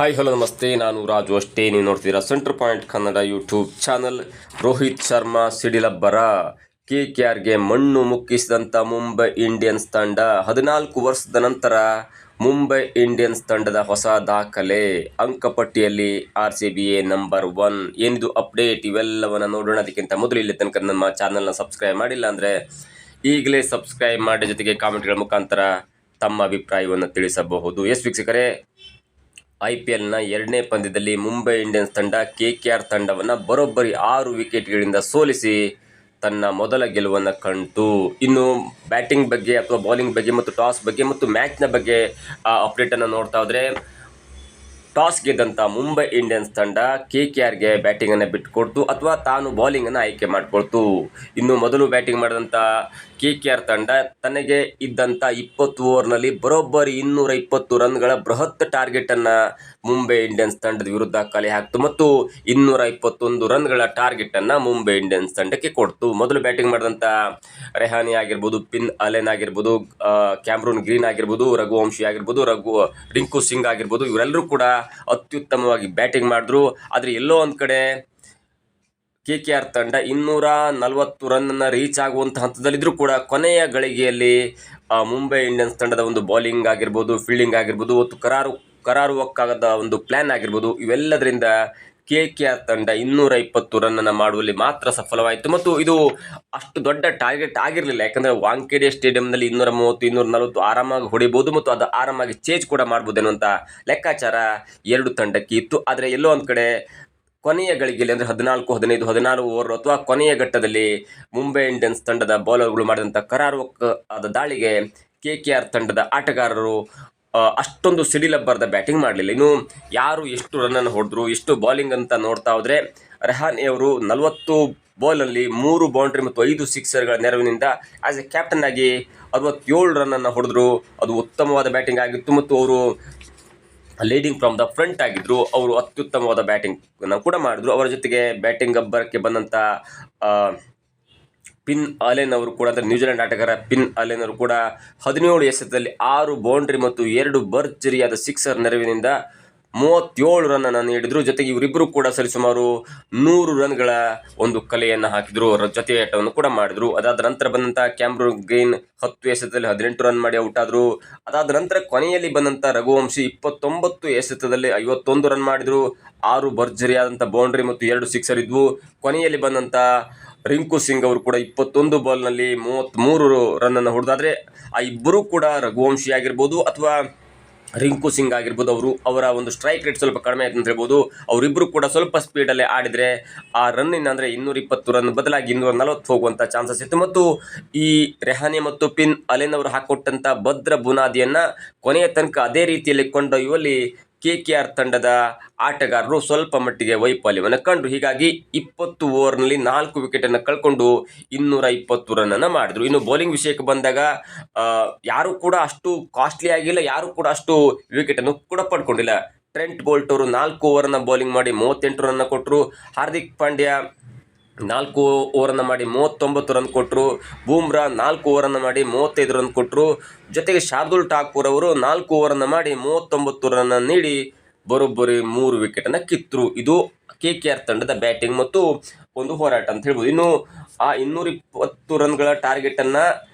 Hi hello ನಮಸ್ತೆ, ನಾನು ರಾಜು ಅಷ್ಟೇ. ನೀವು ನೋಡ್ತೀರಾ center point Kannada YouTube channel. Rohit Sharma ಸಿಡಿಲಬ್ಬರ. KKRಗೆ ಮಣ್ಣು ಮುಕ್ಕಿಸಿದಂಥ ಮುಂಬೈ ಇಂಡಿಯನ್ಸ್ ತಂಡ 14 ವರ್ಷದ ನಂತರ ಮುಂಬೈ ಇಂಡಿಯನ್ಸ್ ತಂಡದ ಹೊಸ ದಾಖಲೆ. ಅಂಕಪಟ್ಟಿಯಲ್ಲಿ RCBA ನಂಬರ್ 1. ಏನಿದು ಅಪ್ಡೇಟ್, ಇವೆಲ್ಲವನ್ನು ನೋಡೋಣ. ಅದಕ್ಕಿಂತ ಮೊದಲು ಇಲ್ಲಿ ತನಕ ನಮ್ಮ ಚಾನಲ್ನ ಸಬ್ಸ್ಕ್ರೈಬ್ ಮಾಡಿಲ್ಲ ಅಂದರೆ ಈಗಲೇ ಸಬ್ಸ್ಕ್ರೈಬ್ ಮಾಡಿ, ಜೊತೆಗೆ ಕಾಮೆಂಟ್ಗಳ ಮುಖಾಂತರ ತಮ್ಮ ಅಭಿಪ್ರಾಯವನ್ನು ತಿಳಿಸಬಹುದು. ವೀಕ್ಷಕರೇ, IPLನ 2ನೇ ಪಂದ್ಯದಲ್ಲಿ ಮುಂಬೈ ಇಂಡಿಯನ್ಸ್ ತಂಡ KKR ತಂಡವನ್ನು ಬರೋಬ್ಬರಿ 6 ವಿಕೆಟ್ಗಳಿಂದ ಸೋಲಿಸಿ ತನ್ನ ಮೊದಲ ಗೆಲುವನ್ನು ಕಂಡು. ಇನ್ನು ಬ್ಯಾಟಿಂಗ್ ಬಗ್ಗೆ ಅಥವಾ ಬೌಲಿಂಗ್ ಬಗ್ಗೆ ಮತ್ತು ಟಾಸ್ ಬಗ್ಗೆ ಮತ್ತು ಮ್ಯಾಚ್ನ ಬಗ್ಗೆ ಅಪ್ಡೇಟನ್ನು ನೋಡ್ತಾ ಹೋದರೆ, ಟಾಸ್ ಗೆದ್ದಂಥ ಮುಂಬೈ ಇಂಡಿಯನ್ಸ್ ತಂಡ KKRಗೆ ಬ್ಯಾಟಿಂಗನ್ನು ಬಿಟ್ಟುಕೊಡ್ತು ಅಥವಾ ತಾನು ಬೌಲಿಂಗನ್ನು ಆಯ್ಕೆ ಮಾಡಿಕೊಳ್ತು. ಇನ್ನು ಮೊದಲು ಬ್ಯಾಟಿಂಗ್ ಮಾಡಿದಂಥ KKR ತಂಡ ತನಗೆ ಇದ್ದಂಥ 20 ಓವರ್ನಲ್ಲಿ ಬರೋಬ್ಬರಿ 220 ರನ್ಗಳ ಬೃಹತ್ ಟಾರ್ಗೆಟನ್ನು ಮುಂಬೈ ಇಂಡಿಯನ್ಸ್ ತಂಡದ ವಿರುದ್ಧ ಕಲೆ ಹಾಕ್ತು ಮತ್ತು 221 ರನ್ಗಳ ಟಾರ್ಗೆಟನ್ನು ಮುಂಬೈ ಇಂಡಿಯನ್ಸ್ ತಂಡಕ್ಕೆ ಕೊಡ್ತು. ಮೊದಲು ಬ್ಯಾಟಿಂಗ್ ಮಾಡಿದಂಥ ರೆಹಾನೆ ಆಗಿರ್ಬೋದು, ಪಿನ್ ಅಲೆನ್ ಆಗಿರ್ಬೋದು, ಕ್ಯಾಮ್ರೂನ್ ಗ್ರೀನ್ ಆಗಿರ್ಬೋದು, ರಘುವಂಶಿ ಆಗಿರ್ಬೋದು, ರಿಂಕು ಸಿಂಗ್ ಆಗಿರ್ಬೋದು, ಇವರೆಲ್ಲರೂ ಕೂಡ ಅತ್ಯುತ್ತಮವಾಗಿ ಬ್ಯಾಟಿಂಗ್ ಮಾಡಿದ್ರು. ಆದರೆ ಎಲ್ಲೋ ಒಂದು ಕಡೆ KKR ತಂಡ 240 ರನ್ನನ್ನು ರೀಚ್ ಆಗುವಂಥ ಹಂತದಲ್ಲಿದ್ದರೂ ಕೂಡ ಕೊನೆಯ ಗಳಿಗೆಯಲ್ಲಿ ಮುಂಬೈ ಇಂಡಿಯನ್ಸ್ ತಂಡದ ಒಂದು ಬೌಲಿಂಗ್ ಆಗಿರ್ಬೋದು, ಫೀಲ್ಡಿಂಗ್ ಆಗಿರ್ಬೋದು, ಮತ್ತು ಕರಾರುವಕ್ಕಾಗದ ಒಂದು ಪ್ಲ್ಯಾನ್ ಆಗಿರ್ಬೋದು, ಇವೆಲ್ಲದರಿಂದ KKR ತಂಡ 220 ರನ್ನನ್ನು ಮಾಡುವಲ್ಲಿ ಮಾತ್ರ ಸಫಲವಾಯಿತು. ಮತ್ತು ಇದು ಅಷ್ಟು ದೊಡ್ಡ ಟಾರ್ಗೆಟ್ ಆಗಿರಲಿಲ್ಲ, ಯಾಕಂದರೆ ವಾಂಖೇಡೆ ಸ್ಟೇಡಿಯಂನಲ್ಲಿ 230, 240 ಆರಾಮಾಗಿ ಹೊಡಿಬೋದು ಮತ್ತು ಅದು ಆರಾಮಾಗಿ ಚೇಂಜ್ ಕೂಡ ಮಾಡ್ಬೋದು ಅನ್ನುವಂಥ ಲೆಕ್ಕಾಚಾರ ಎರಡು ತಂಡಕ್ಕೆ ಇತ್ತು. ಆದರೆ ಎಲ್ಲೋ ಒಂದು ಕಡೆ ಕೊನೆಯ ಗಳಿಗೆಯಲ್ಲಿ ಅಂದರೆ 14, 15, 16 ಓವರ್ ಅಥವಾ ಕೊನೆಯ ಘಟ್ಟದಲ್ಲಿ ಮುಂಬೈ ಇಂಡಿಯನ್ಸ್ ತಂಡದ ಬೌಲರ್ಗಳು ಮಾಡಿದಂಥ ಕರಾರುವಕ್ಕಾದ ದಾಳಿಗೆ KKR ತಂಡದ ಆಟಗಾರರು ಅಷ್ಟೊಂದು ಸಿಡಿಲಬ್ಬರದ ಬ್ಯಾಟಿಂಗ್ ಮಾಡಲಿಲ್ಲ. ಇನ್ನು ಯಾರು ಎಷ್ಟು ರನ್ನನ್ನು ಹೊಡೆದ್ರು, ಎಷ್ಟು ಬೌಲಿಂಗ್ ಅಂತ ನೋಡ್ತಾ ಹೋದರೆ, ರೆಹಾನೆ ಅವರು 40 ಬಾಲಲ್ಲಿ 3 ಬೌಂಡ್ರಿ ಮತ್ತು 5 ಸಿಕ್ಸರ್ಗಳ ನೆರವಿನಿಂದ ಆಸ್ ಎ ಕ್ಯಾಪ್ಟನ್ ಆಗಿ 67 ರನ್ನನ್ನು ಹೊಡೆದ್ರು. ಅದು ಉತ್ತಮವಾದ ಬ್ಯಾಟಿಂಗ್ ಆಗಿತ್ತು ಮತ್ತು ಅವರು ಲೀಡಿಂಗ್ ಫ್ರಮ್ ದ ಫ್ರಂಟ್ ಆಗಿದ್ದರು. ಅವರು ಅತ್ಯುತ್ತಮವಾದ ಬ್ಯಾಟಿಂಗನ್ನು ಕೂಡ ಮಾಡಿದ್ರು. ಅವರ ಜೊತೆಗೆ ಬ್ಯಾಟಿಂಗ್ ಅಬ್ಬರಕ್ಕೆ ಬಂದಂಥ ಪಿನ್ ಅಲೆನ್ ಅವರು ಕೂಡ, ಅಂದರೆ ನ್ಯೂಜಿಲೆಂಡ್ ಆಟಗಾರ ಪಿನ್ ಅಲೆನ್ ಅವರು ಕೂಡ 17 ಎಸೆತದಲ್ಲಿ 6 ಬೌಂಡ್ರಿ ಮತ್ತು 2 ಭರ್ಜರಿಯಾದ ಸಿಕ್ಸರ್ ನೆರವಿನಿಂದ 37 ರನ್ನನ್ನು ನೀಡಿದರು. ಜೊತೆಗೆ ಇವರಿಬ್ಬರು ಕೂಡ ಸರಿಸುಮಾರು 100 ರನ್ಗಳ ಒಂದು ಕಲೆಯನ್ನು ಹಾಕಿದರು, ಜೊತೆ ಆಟವನ್ನು ಕೂಡ ಮಾಡಿದರು. ಅದಾದ ನಂತರ ಬಂದಂಥ ಕ್ಯಾಮ್ರೂನ್ ಗ್ರೀನ್ 10 ಎಸೆತದಲ್ಲಿ 18 ರನ್ ಮಾಡಿ ಔಟ್ ಆದರು. ಅದಾದ ನಂತರ ಕೊನೆಯಲ್ಲಿ ಬಂದಂಥ ರಘುವಂಶಿ 29 ಎಸೆತದಲ್ಲಿ 51 ರನ್ ಮಾಡಿದರು. 6 ಭರ್ಜರಿಯಾದಂಥ ಬೌಂಡ್ರಿ ಮತ್ತು 2 ಸಿಕ್ಸರ್ ಇದ್ವು. ಕೊನೆಯಲ್ಲಿ ಬಂದಂಥ ರಿಂಕು ಸಿಂಗ್ ಅವರು ಕೂಡ 21 ಬಾಲ್ನಲ್ಲಿ 33 ರನ್ನನ್ನು ಹೊಡೆದಾದರೆ, ಆ ಇಬ್ಬರೂ ಕೂಡ ರಘುವಂಶಿ ಆಗಿರ್ಬೋದು ಅಥವಾ ರಿಂಕು ಸಿಂಗ್ ಆಗಿರ್ಬೋದು, ಅವರ ಒಂದು ಸ್ಟ್ರೈಕ್ ರೇಟ್ ಸ್ವಲ್ಪ ಕಡಿಮೆ ಆಯ್ತು ಅಂತ ಹೇಳ್ಬೋದು. ಅವರಿಬ್ಬರು ಕೂಡ ಸ್ವಲ್ಪ ಸ್ಪೀಡಲ್ಲೇ ಆಡಿದರೆ ಆ ರನ್ನಿನ ಅಂದರೆ 220 ರನ್ ಬದಲಾಗಿ 240 ಹೋಗುವಂಥ ಚಾನ್ಸಸ್ ಇತ್ತು. ಮತ್ತು ಈ ರೆಹಾನೆ ಮತ್ತು ಪಿನ್ ಅಲೆನ್ ಅವರು ಹಾಕೊಟ್ಟಂಥ ಭದ್ರ ಬುನಾದಿಯನ್ನು ಕೊನೆಯ ತನಕ ಅದೇ ರೀತಿಯಲ್ಲಿ ಕೊಂಡೊಯ್ಯುವಲ್ಲಿ KKR ತಂಡದ ಆಟಗಾರರು ಸ್ವಲ್ಪ ಮಟ್ಟಿಗೆ ವೈಫಲ್ಯವನ್ನು ಕಂಡರು. ಹೀಗಾಗಿ 20 ಓವರ್ನಲ್ಲಿ 4 ವಿಕೆಟನ್ನು ಕಳ್ಕೊಂಡು 220 ರನ್ನನ್ನು ಮಾಡಿದರು. ಇನ್ನು ಬೌಲಿಂಗ್ ವಿಷಯಕ್ಕೆ ಬಂದಾಗ ಯಾರೂ ಕೂಡ ಅಷ್ಟು ಕಾಸ್ಟ್ಲಿ ಆಗಿಲ್ಲ, ಯಾರೂ ಕೂಡ ಅಷ್ಟು ವಿಕೆಟನ್ನು ಕೂಡ ಪಡ್ಕೊಂಡಿಲ್ಲ. ಟ್ರೆಂಟ್ ಬೋಲ್ಟ್ ಅವರು 4 ಓವರನ್ನು ಬೌಲಿಂಗ್ ಮಾಡಿ 38 ರನ್ನ ಕೊಟ್ಟರು. ಹಾರ್ದಿಕ್ ಪಾಂಡ್ಯ 4 ಓವರನ್ನು ಮಾಡಿ 39 ರನ್ ಕೊಟ್ಟರು. ಬೂಮ್ರಾ 4 ಓವರನ್ನು ಮಾಡಿ 35 ರನ್ ಕೊಟ್ಟರು. ಜೊತೆಗೆ ಶಾರ್ದುಲ್ ಠಾಕೂರ್ ಅವರು 4 ಓವರನ್ನು ಮಾಡಿ 39 ರನ್ ನೀಡಿ ಬರೋಬ್ಬರಿ 3 ವಿಕೆಟನ್ನು ಕಿತ್ತರು. ಇದು KKR ತಂಡದ ಬ್ಯಾಟಿಂಗ್ ಮತ್ತು ಒಂದು ಹೋರಾಟ ಅಂತ ಹೇಳ್ಬೋದು. ಇನ್ನು ಆ 220 ರನ್ಗಳ ಟಾರ್ಗೆಟನ್ನು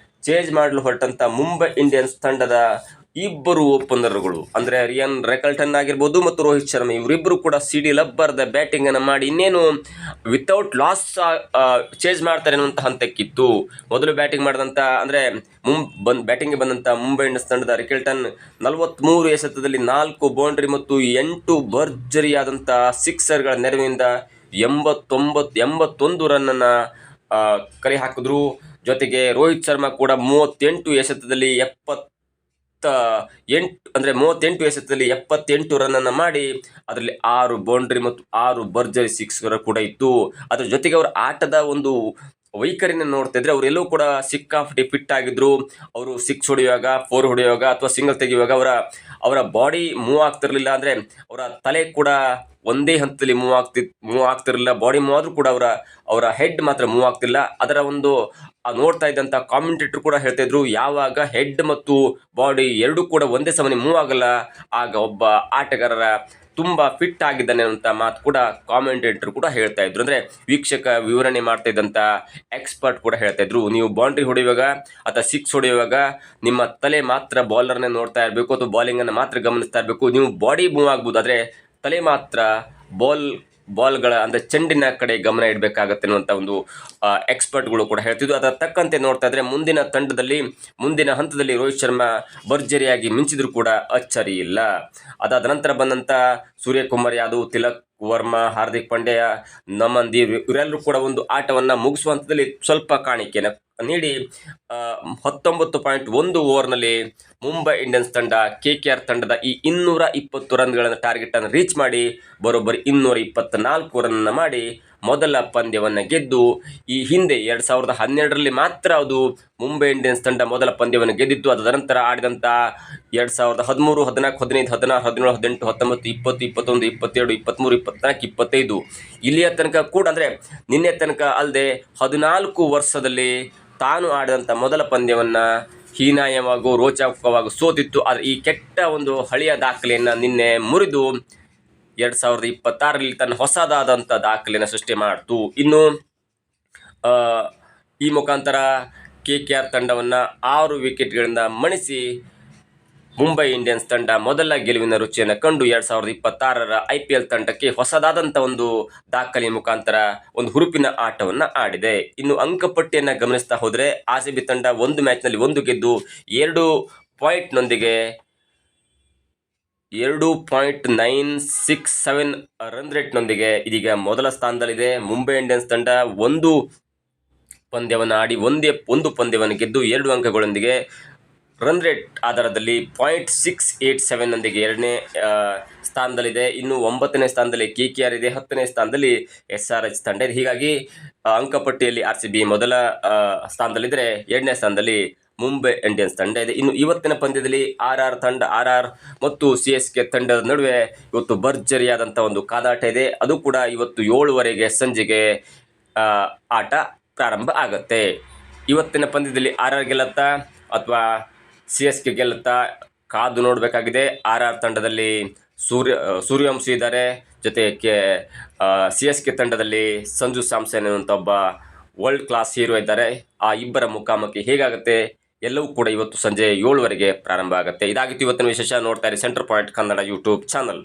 ಚೇಂಜ್ ಮಾಡಲು ಹೊರಟಂಥ ಮುಂಬೈ ಇಂಡಿಯನ್ಸ್ ತಂಡದ ಇಬ್ಬರು ಓಪನರ್ಗಳು ಅಂದರೆ ರಿಯಾನ್ ರೆಕಲ್ಟನ್ ಆಗಿರ್ಬೋದು ಮತ್ತು ರೋಹಿತ್ ಶರ್ಮಾ, ಇವರಿಬ್ಬರು ಕೂಡ ಸಿಡಿಲಬ್ಬರದ ಬ್ಯಾಟಿಂಗನ್ನು ಮಾಡಿ ಇನ್ನೇನು ವಿತೌಟ್ ಲಾಸ್ ಚೇಂಜ್ ಮಾಡ್ತಾರೆ ಅನ್ನುವಂಥ ಹಂತಕ್ಕಿತ್ತು. ಮೊದಲು ಬ್ಯಾಟಿಂಗ್ ಮಾಡಿದಂಥ ಅಂದರೆ ಬ್ಯಾಟಿಂಗ್ಗೆ ಬಂದಂಥ ಮುಂಬೈ ಇಂಡಿಯನ್ಸ್ ತಂಡದ ರೆಕಲ್ಟನ್ 43 ಎಸೆತದಲ್ಲಿ 4 ಬೌಂಡ್ರಿ ಮತ್ತು 8 ಭರ್ಜರಿಯಾದಂಥ ಸಿಕ್ಸರ್ಗಳ ನೆರವಿನಿಂದ 81 ರನ್ನನ್ನು ಕಲೆ ಹಾಕಿದ್ರು. ಜೊತೆಗೆ ರೋಹಿತ್ ಶರ್ಮಾ ಕೂಡ 38 ಎಸೆತದಲ್ಲಿ 38 ಎಸೆತದಲ್ಲಿ 78 ರನ್ನನ್ನು ಮಾಡಿ ಅದರಲ್ಲಿ 6 ಬೌಂಡ್ರಿ ಮತ್ತು 6 ಭರ್ಜರಿ ಸಿಕ್ಸರ್ ಕೂಡ ಇತ್ತು. ಅದರ ಜೊತೆಗೆ ಅವರ ಆಟದ ಒಂದು ವೈಖರಿನ ನೋಡ್ತಾ ಇದ್ರೆ ಅವರೆಲ್ಲೂ ಕೂಡ ಸಿಕ್ಕಾಪಟ್ಟೆ ಫಿಟ್ ಆಗಿದ್ರು. ಅವರು 6 ಹೊಡೆಯುವಾಗ, 4 ಹೊಡೆಯುವಾಗ ಅಥವಾ ಸಿಂಗಲ್ ತೆಗೆಯುವಾಗ ಅವರ ಬಾಡಿ ಮೂವ್ ಆಗ್ತಿರಲಿಲ್ಲ. ಅಂದರೆ ಅವರ ತಲೆ ಕೂಡ ಒಂದೇ ಹಂತದಲ್ಲಿ ಮೂವ್ ಆಗ್ತಿರಲಿಲ್ಲ. ಬಾಡಿ ಮೂವ್ ಆದರೂ ಕೂಡ ಅವರ ಹೆಡ್ ಮಾತ್ರ ಮೂವ್ ಆಗ್ತಿಲ್ಲ. ಅದರ ಒಂದು ನೋಡ್ತಾ ಇದ್ದಂಥ ಕಾಮೆಂಟೇಟರ್ ಕೂಡ ಹೇಳ್ತಾ ಇದ್ರು, ಯಾವಾಗ ಹೆಡ್ ಮತ್ತು ಬಾಡಿ ಎರಡೂ ಕೂಡ ಒಂದೇ ಸಮನೆ ಮೂವ್ ಆಗಲ್ಲ ಆಗ ಒಬ್ಬ ಆಟಗಾರರ ತುಂಬ ಫಿಟ್ ಆಗಿದ್ದಾನೆ ಅಂತ ಮಾತು ಕೂಡ ಕಾಮೆಂಟೇಟರ್ ಕೂಡ ಹೇಳ್ತಾ ಇದ್ರು. ಅಂದರೆ ವೀಕ್ಷಕ ವಿವರಣೆ ಮಾಡ್ತಾ ಇದ್ದಂಥ ಎಕ್ಸ್ಪರ್ಟ್ ಕೂಡ ಹೇಳ್ತಾ ಇದ್ರು, ನೀವು ಬೌಂಡ್ರಿ ಹೊಡೆಯುವಾಗ ಅಥವಾ ಸಿಕ್ಸ್ ಹೊಡೆಯುವಾಗ ನಿಮ್ಮ ತಲೆ ಮಾತ್ರ ಬಾಲರ್ನೇ ನೋಡ್ತಾ ಇರಬೇಕು ಅಥವಾ ಬಾಲಿಂಗನ್ನು ಮಾತ್ರ ಗಮನಿಸ್ತಾ ಇರಬೇಕು. ನೀವು ಬಾಡಿ ಮೂವ್ ಆಗ್ಬೋದು, ಆದರೆ ತಲೆ ಮಾತ್ರ ಬಾಲ್ಗಳ ಅಂದರೆ ಚೆಂಡಿನ ಕಡೆ ಗಮನ ಇಡಬೇಕಾಗತ್ತೆ ಅನ್ನುವಂಥ ಒಂದು ಎಕ್ಸ್ಪರ್ಟ್ಗಳು ಕೂಡ ಹೇಳ್ತಿದ್ರು. ಅದರ ತಕ್ಕಂತೆ ನೋಡ್ತಾ ಇದ್ರೆ ಮುಂದಿನ ಹಂತದಲ್ಲಿ ರೋಹಿತ್ ಶರ್ಮಾ ಭರ್ಜರಿಯಾಗಿ ಮಿಂಚಿದ್ರು ಕೂಡ ಅಚ್ಚರಿ ಇಲ್ಲ. ಅದಾದ ನಂತರ ಬಂದಂಥ ಸೂರ್ಯಕುಮಾರ್ ಯಾದವ್, ತಿಲಕ್ ವರ್ಮಾ, ಹಾರ್ದಿಕ್ ಪಾಂಡ್ಯ, ನಮನ್ ದೀವ್ ಇವರೆಲ್ಲರೂ ಕೂಡ ಒಂದು ಆಟವನ್ನು ಮುಗಿಸುವ ಹಂತದಲ್ಲಿ ಸ್ವಲ್ಪ ಕಾಣಿಕೆಯನ್ನು ನೀಡಿ 19.1 ಓವರ್ನಲ್ಲಿ ಮುಂಬೈ ಇಂಡಿಯನ್ಸ್ ತಂಡ KKR ತಂಡದ ಈ 220 ರನ್ಗಳನ್ನು ಟಾರ್ಗೆಟನ್ನು ರೀಚ್ ಮಾಡಿ ಬರೋಬ್ಬರಿ 224 ರನ್ನನ್ನು ಮಾಡಿ ಮೊದಲ ಪಂದ್ಯವನ್ನು ಗೆದ್ದು, ಈ ಹಿಂದೆ 2012ರಲ್ಲಿ ಮಾತ್ರ ಅದು ಮುಂಬೈ ಇಂಡಿಯನ್ಸ್ ತಂಡ ಮೊದಲ ಪಂದ್ಯವನ್ನು ಗೆದ್ದಿತ್ತು. ಅದರ ನಂತರ ಆಡಿದಂಥ 2013, 14, 15, 16, 17, 18, 19, 20, 21, 22, 23, 24, 25 ಇಲ್ಲಿಯ ತನಕ ಕೂಡ, ಅಂದರೆ ನಿನ್ನೆ ತನಕ ಅಲ್ಲದೆ 14 ವರ್ಷದಲ್ಲಿ ತಾನು ಆಡಿದಂಥ ಮೊದಲ ಪಂದ್ಯವನ್ನು ಹೀನಾಯವಾಗೂ ರೋಚಕವಾಗೂ ಸೋತಿತ್ತು. ಆದರೆ ಈ ಕೆಟ್ಟ ಒಂದು ಹಳೆಯ ದಾಖಲೆಯನ್ನು ನಿನ್ನೆ ಮುರಿದು 2026ರಲ್ಲಿ ತನ್ನ ಹೊಸದಾದಂಥ ದಾಖಲೆಯನ್ನು ಸೃಷ್ಟಿ ಮಾಡಿತು. ಇನ್ನು ಈ ಮುಖಾಂತರ KKR ತಂಡವನ್ನು 6 ವಿಕೆಟ್ಗಳಿಂದ ಮಣಿಸಿ ಮುಂಬೈ ಇಂಡಿಯನ್ಸ್ ತಂಡ ಮೊದಲ ಗೆಲುವಿನ ರುಚಿಯನ್ನು ಕಂಡು 2026ರ IPL ತಂಡಕ್ಕೆ ಹೊಸದಾದಂಥ ಒಂದು ದಾಖಲೆಯ ಮುಖಾಂತರ ಒಂದು ಹುರುಪಿನ ಆಟವನ್ನು ಆಡಿದೆ. ಇನ್ನು ಅಂಕಪಟ್ಟಿಯನ್ನು ಗಮನಿಸ್ತಾ ಹೋದರೆ RCB ತಂಡ ಒಂದು ಮ್ಯಾಚ್ನಲ್ಲಿ 1 ಗೆದ್ದು 2 ಪಾಯಿಂಟ್ನೊಂದಿಗೆ 2.967 ರನ್ ರೇಟ್ನೊಂದಿಗೆ ಇದೀಗ ಮೊದಲ ಸ್ಥಾನದಲ್ಲಿದೆ. ಮುಂಬೈ ಇಂಡಿಯನ್ಸ್ ತಂಡ 1 ಪಂದ್ಯವನ್ನು ಆಡಿ ಒಂದು ಪಂದ್ಯವನ್ನು ಗೆದ್ದು 2 ಅಂಕಗಳೊಂದಿಗೆ ರನ್ ರೇಟ್ ಆಧಾರದಲ್ಲಿ 0.687ನೊಂದಿಗೆ 2ನೇ ಸ್ಥಾನದಲ್ಲಿದೆ. ಇನ್ನು 9ನೇ ಸ್ಥಾನದಲ್ಲಿ KKR ಇದೆ, 10ನೇ ಸ್ಥಾನದಲ್ಲಿ SRH ತಂಡ ಇದೆ. ಹೀಗಾಗಿ ಅಂಕಪಟ್ಟಿಯಲ್ಲಿ RCB ಮೊದಲ ಸ್ಥಾನದಲ್ಲಿದ್ದರೆ 2ನೇ ಸ್ಥಾನದಲ್ಲಿ ಮುಂಬೈ ಇಂಡಿಯನ್ಸ್ ತಂಡ ಇದೆ. ಇನ್ನು ಇವತ್ತಿನ ಪಂದ್ಯದಲ್ಲಿ RR ಮತ್ತು CSK ತಂಡದ ನಡುವೆ ಇವತ್ತು ಭರ್ಜರಿಯಾದಂಥ ಒಂದು ಕಾದಾಟ ಇದೆ. ಅದು ಕೂಡ ಇವತ್ತು 7:15 ಸಂಜೆಗೆ ಆಟ ಪ್ರಾರಂಭ ಆಗುತ್ತೆ. ಇವತ್ತಿನ ಪಂದ್ಯದಲ್ಲಿ RR ಗೆಲ್ಲುತ್ತಾ ಅಥವಾ CSK ಗೆಲ್ಲುತ್ತಾ ಕಾದು ನೋಡಬೇಕಾಗಿದೆ. RR ತಂಡದಲ್ಲಿ ಸೂರ್ಯವಂಶಿ ಇದ್ದಾರೆ, ಜೊತೆಗೆ CSK ತಂಡದಲ್ಲಿ ಸಂಜು ಸ್ಯಾಮ್ಸನ್ ಅನ್ನುವಂಥ ಒಬ್ಬ ವರ್ಲ್ಡ್ ಕ್ಲಾಸ್ ಹೀರೋ ಇದ್ದಾರೆ. ಆ ಇಬ್ಬರ ಮುಖಾಮುಖಿ ಹೇಗಾಗುತ್ತೆ ಎಲ್ಲವೂ ಕೂಡ ಇವತ್ತು ಸಂಜೆ 7:00 ಪ್ರಾರಂಭ ಆಗುತ್ತೆ. ಇದಾಗಿತ್ತು ಇವತ್ತಿನ ವಿಶೇಷ. ನೋಡ್ತಾ ಇರಿ centre point Kannada YouTube channel.